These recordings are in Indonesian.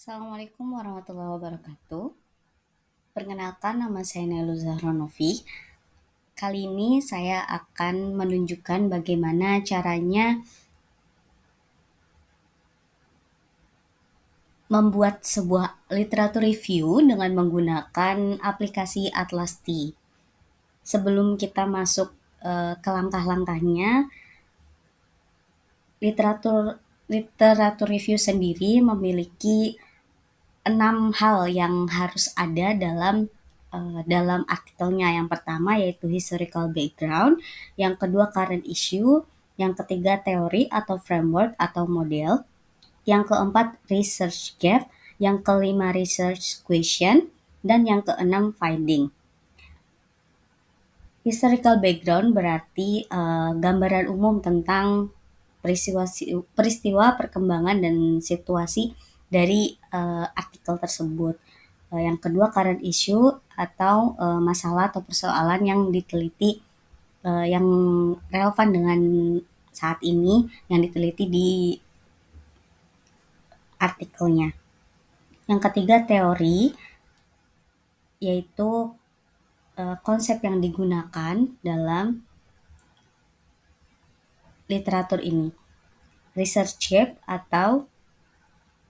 Assalamualaikum warahmatullahi wabarakatuh. Perkenalkan, nama saya Nailu Zahronovi. Kali ini saya akan menunjukkan bagaimana caranya membuat sebuah literatur review dengan menggunakan aplikasi Atlas T. Sebelum kita masuk ke langkah-langkahnya, literatur review sendiri memiliki 6 hal yang harus ada dalam artikelnya. Yang pertama yaitu historical background, yang kedua current issue, yang ketiga teori atau framework atau model, yang keempat research gap, yang kelima research question, dan yang keenam finding. Historical background berarti gambaran umum tentang peristiwa, perkembangan, dan situasi dari artikel tersebut. Yang kedua current issue atau masalah atau persoalan yang diteliti, yang relevan dengan saat ini, yang diteliti di artikelnya. Yang ketiga teori, yaitu konsep yang digunakan dalam literatur ini. Research gap atau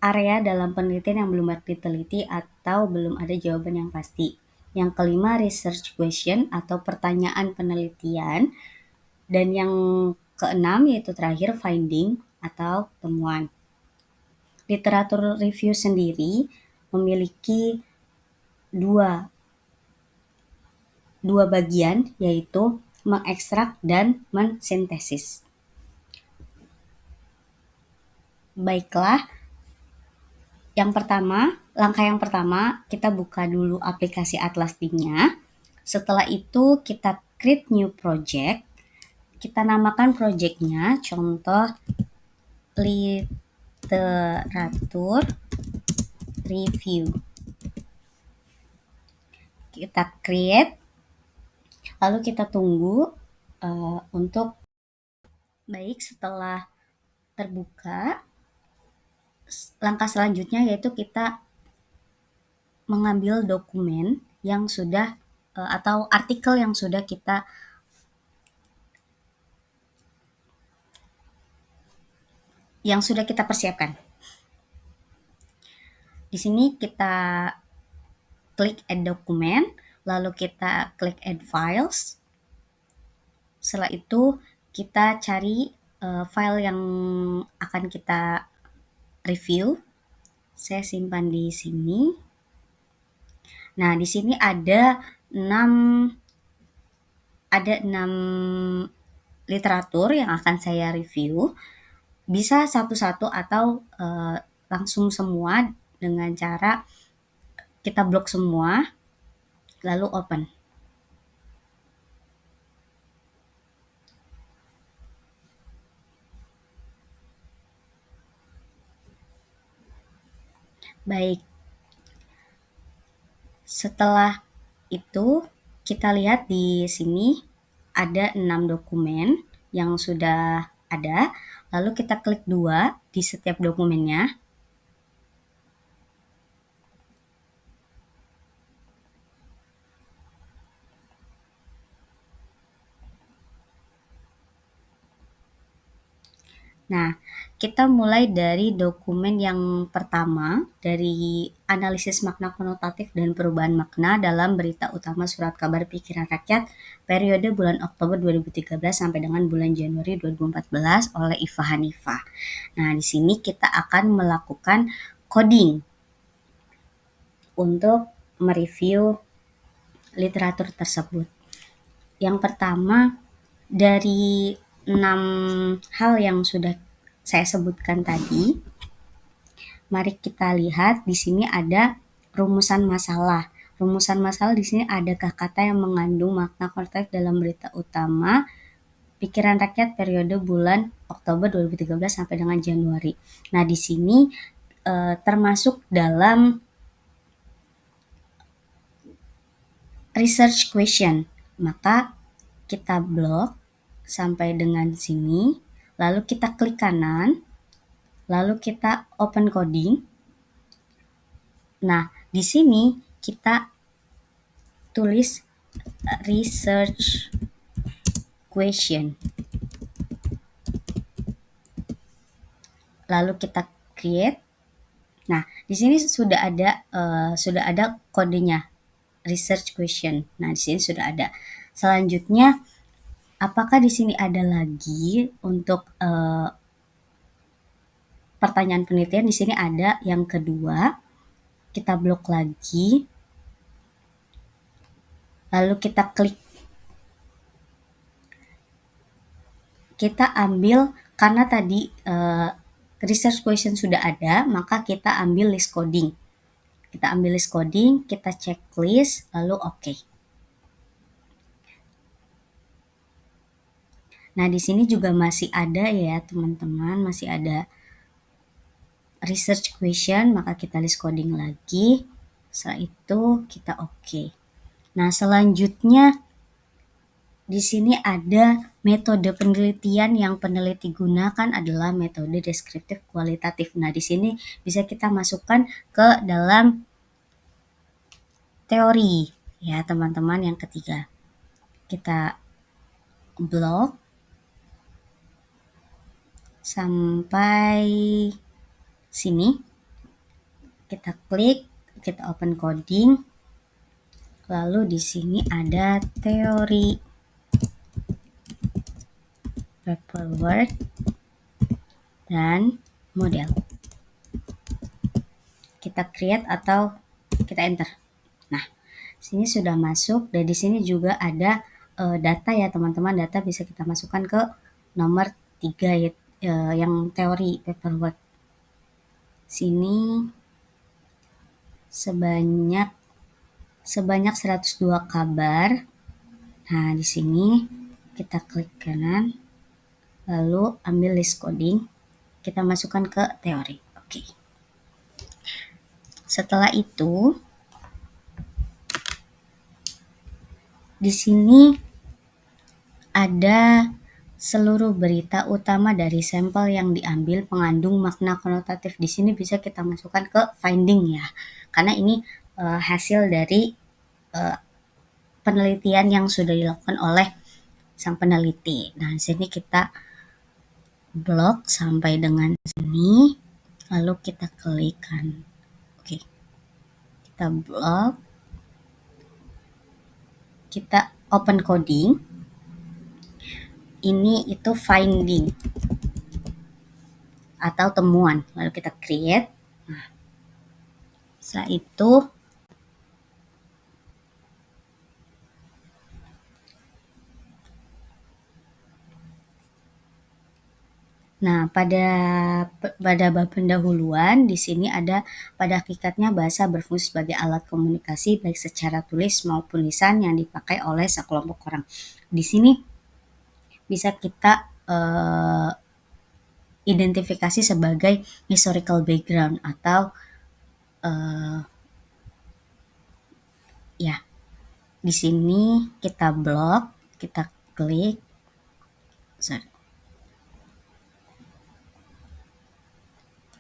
area dalam penelitian yang belum diteliti atau belum ada jawaban yang pasti. Yang kelima research question atau pertanyaan penelitian. Dan yang keenam yaitu terakhir finding atau temuan. Literatur review sendiri memiliki dua bagian, yaitu mengekstrak dan mensintesis. Baiklah, langkah yang pertama kita buka dulu aplikasi Atlas T-nya. Setelah itu kita create new project. Kita namakan projectnya contoh literatur review. Kita create, lalu kita tunggu untuk baik. Setelah terbuka, langkah selanjutnya yaitu kita mengambil dokumen yang sudah atau artikel yang sudah kita persiapkan. Di sini kita klik add document, lalu kita klik add files. Setelah itu kita cari file yang akan kita review. Saya simpan di sini. Nah, di sini ada 6 literatur yang akan saya review. Bisa satu-satu atau langsung semua dengan cara kita blok semua, lalu open. Baik. Setelah itu kita lihat di sini ada 6 dokumen yang sudah ada. Lalu kita klik 2 di setiap dokumennya. Nah, kita mulai dari dokumen yang pertama, dari analisis makna konotatif dan perubahan makna dalam berita utama surat kabar pikiran rakyat periode bulan Oktober 2013 sampai dengan bulan Januari 2014 oleh Iva Hanifah. Nah, di sini kita akan melakukan coding untuk mereview literatur tersebut. Yang pertama, dari 6 hal yang sudah saya sebutkan tadi, mari kita lihat di sini ada rumusan masalah. Rumusan masalah di sini adakah kata yang mengandung makna konteks dalam berita utama pikiran rakyat periode bulan Oktober 2013 sampai dengan Januari. Nah, di sini termasuk dalam research question. Maka kita blok sampai dengan sini, lalu kita klik kanan, lalu kita open coding. Nah, di sini kita tulis research question. Lalu kita create. Nah, di sini sudah ada kodenya research question. Nah, di sini sudah ada. Selanjutnya, apakah di sini ada lagi untuk pertanyaan penelitian? Di sini ada yang kedua. Kita blok lagi. Lalu kita klik. Kita ambil karena tadi research question sudah ada, maka kita ambil list coding. Kita ambil list coding, kita checklist, lalu oke. Nah, di sini juga masih ada ya, teman-teman, masih ada research question, maka kita list coding lagi. Setelah itu kita oke. Nah, selanjutnya di sini ada metode penelitian yang peneliti gunakan adalah metode deskriptif kualitatif. Nah, di sini bisa kita masukkan ke dalam teori ya, teman-teman, yang ketiga. Kita blok sampai sini. Kita klik, kita open coding. Lalu di sini ada teori, paperwork, dan model. Kita create atau kita enter. Nah, sini sudah masuk dan di sini juga ada data ya, teman-teman. Data bisa kita masukkan ke nomor 3 ya, yang teori paperwork. Sini sebanyak 102 kabar. Nah, di sini kita klik kanan, lalu ambil list coding, kita masukkan ke teori. Oke. Setelah itu, di sini ada seluruh berita utama dari sampel yang diambil mengandung makna konotatif. Di sini bisa kita masukkan ke finding ya, karena ini hasil dari penelitian yang sudah dilakukan oleh sang peneliti. Nah, di sini kita blok sampai dengan sini, lalu kita klikkan. Oke. Kita blok. Kita open coding. Ini itu finding atau temuan. Lalu kita create. Nah, setelah itu pada bab pendahuluan di sini ada pada hakikatnya bahasa berfungsi sebagai alat komunikasi baik secara tulis maupun lisan yang dipakai oleh sekelompok orang. Di sini bisa kita identifikasi sebagai historical background atau ya. Di sini kita blok, kita klik.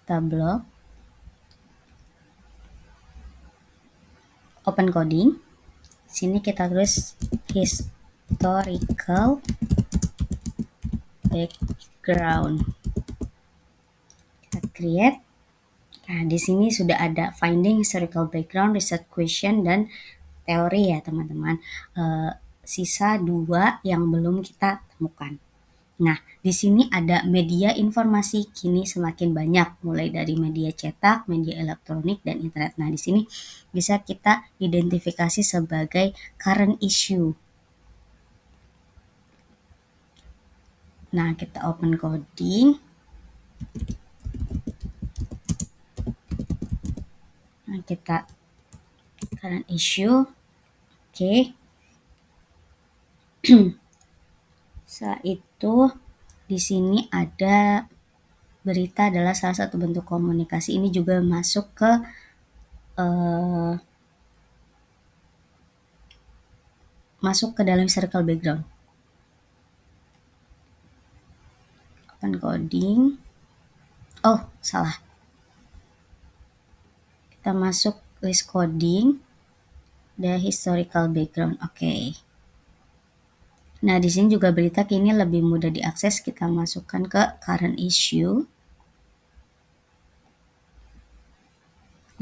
Kita blok. Open coding. Sini kita tulis historical background. Kita create. Nah, di sini sudah ada finding, historical background, research question, dan teori ya, teman-teman. Sisa 2 yang belum kita temukan. Nah, di sini ada media informasi kini semakin banyak, mulai dari media cetak, media elektronik, dan internet. Nah, di sini bisa kita identifikasi sebagai current issue. Nah, kita open coding. Nah, kita current issue. Oke. Setelah itu di sini ada berita adalah salah satu bentuk komunikasi. Ini juga masuk ke dalam circle background. Open coding. Oh, salah. Kita masuk list coding, the historical background. Oke. Nah, di sini juga berita kini lebih mudah diakses. Kita masukkan ke current issue,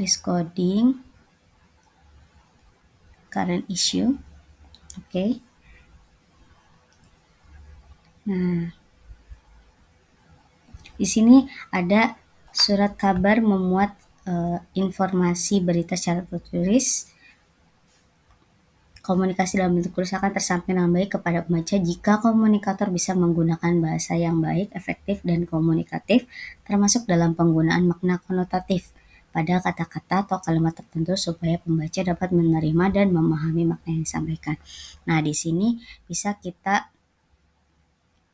list coding, current issue. Oke. Nah, di sini ada surat kabar memuat informasi berita secara tertulis. Komunikasi dalam bentuk tulis akan tersampaikan dengan baik kepada pembaca jika komunikator bisa menggunakan bahasa yang baik, efektif, dan komunikatif, termasuk dalam penggunaan makna konotatif pada kata-kata atau kalimat tertentu supaya pembaca dapat menerima dan memahami makna yang disampaikan. Nah, di sini bisa kita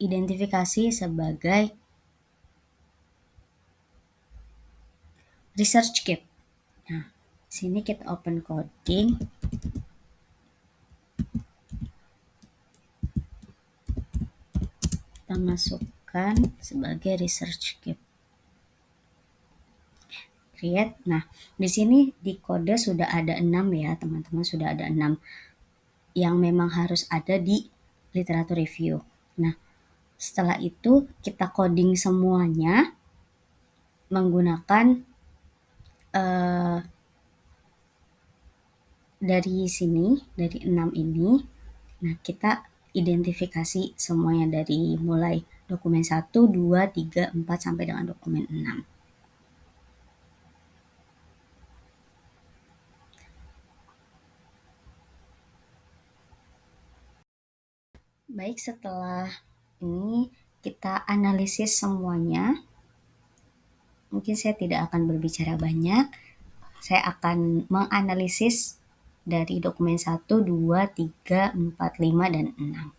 identifikasi sebagai research gap. Nah, sini kita open coding. Kita masukkan sebagai research gap. Create. Nah, di sini di kode sudah ada 6 ya, teman-teman, sudah ada 6 yang memang harus ada di literatur review. Nah, setelah itu kita coding semuanya menggunakan dari sini, dari 6 ini. Nah, kita identifikasi semuanya dari mulai dokumen 1, 2, 3, 4 sampai dengan dokumen 6. Baik, setelah ini kita analisis semuanya. Mungkin saya tidak akan berbicara banyak. Saya akan menganalisis dari dokumen 1, 2, 3, 4, 5, dan 6.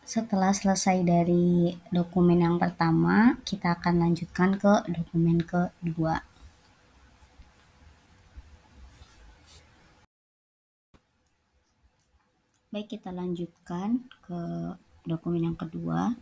Setelah selesai dari dokumen yang pertama, kita akan lanjutkan ke dokumen kedua. Baik, kita lanjutkan ke dokumen yang kedua.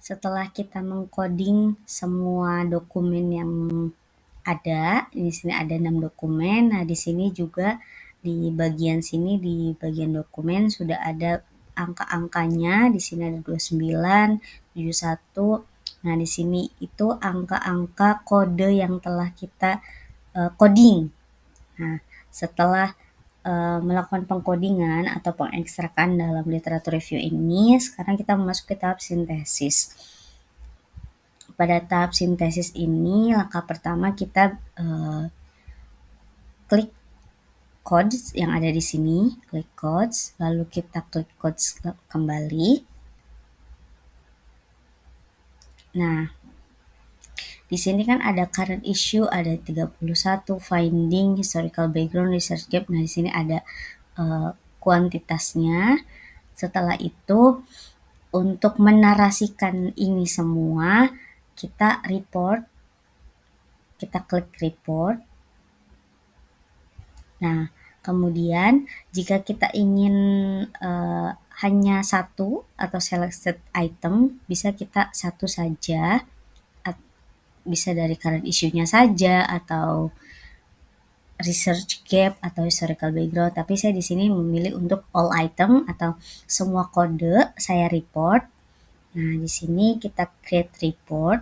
Setelah kita mengcoding semua dokumen yang ada, di sini ada 6 dokumen. Nah, di sini juga di bagian sini, di bagian dokumen sudah ada angka-angkanya. Di sini ada 29, 71. Nah, di sini itu angka-angka kode yang telah kita coding. Nah, setelah melakukan pengkodingan atau pengekstrakan dalam literatur review ini, sekarang kita memasuki tahap sintesis. Pada tahap sintesis ini, langkah pertama kita klik codes yang ada di sini, klik codes, lalu kita klik codes kembali. Nah, di sini kan ada current issue, ada 31, finding, historical background, research gap. Nah, di sini ada kuantitasnya. Setelah itu, untuk menarasikan ini semua, kita report, kita klik report. Nah, kemudian jika kita ingin hanya satu atau selected item, bisa kita satu saja, bisa dari current issue-nya saja atau research gap atau historical background. Tapi saya di sini memilih untuk all item atau semua kode saya report. Nah, di sini kita create report.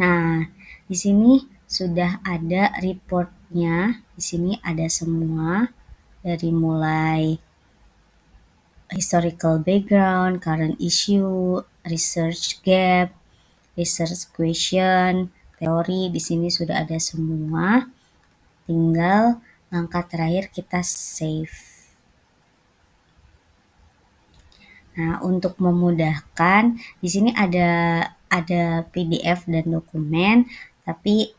Nah, di sini sudah ada reportnya. Di sini ada semua dari mulai historical background, current issue, research gap, research question, teori. Di sini sudah ada semua. Tinggal langkah terakhir kita save. Nah, untuk memudahkan, di sini ada PDF dan dokumen, tapi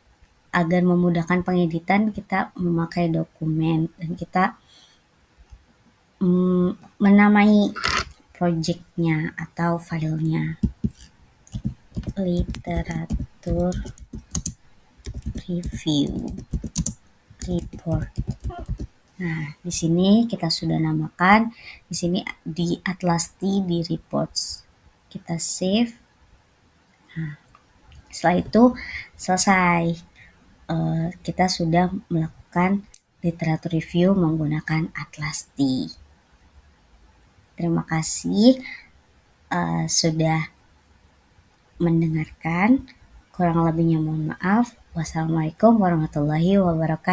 agar memudahkan pengeditan kita memakai dokumen dan kita menamai projectnya atau filenya literatur review report. Nah, di sini kita sudah namakan, di sini di Atlasti di reports. Kita save. Nah, setelah itu selesai. Kita sudah melakukan literatur review menggunakan Atlasti. Terima kasih sudah mendengarkan. Kurang lebihnya mohon maaf. Wassalamualaikum warahmatullahi wabarakatuh.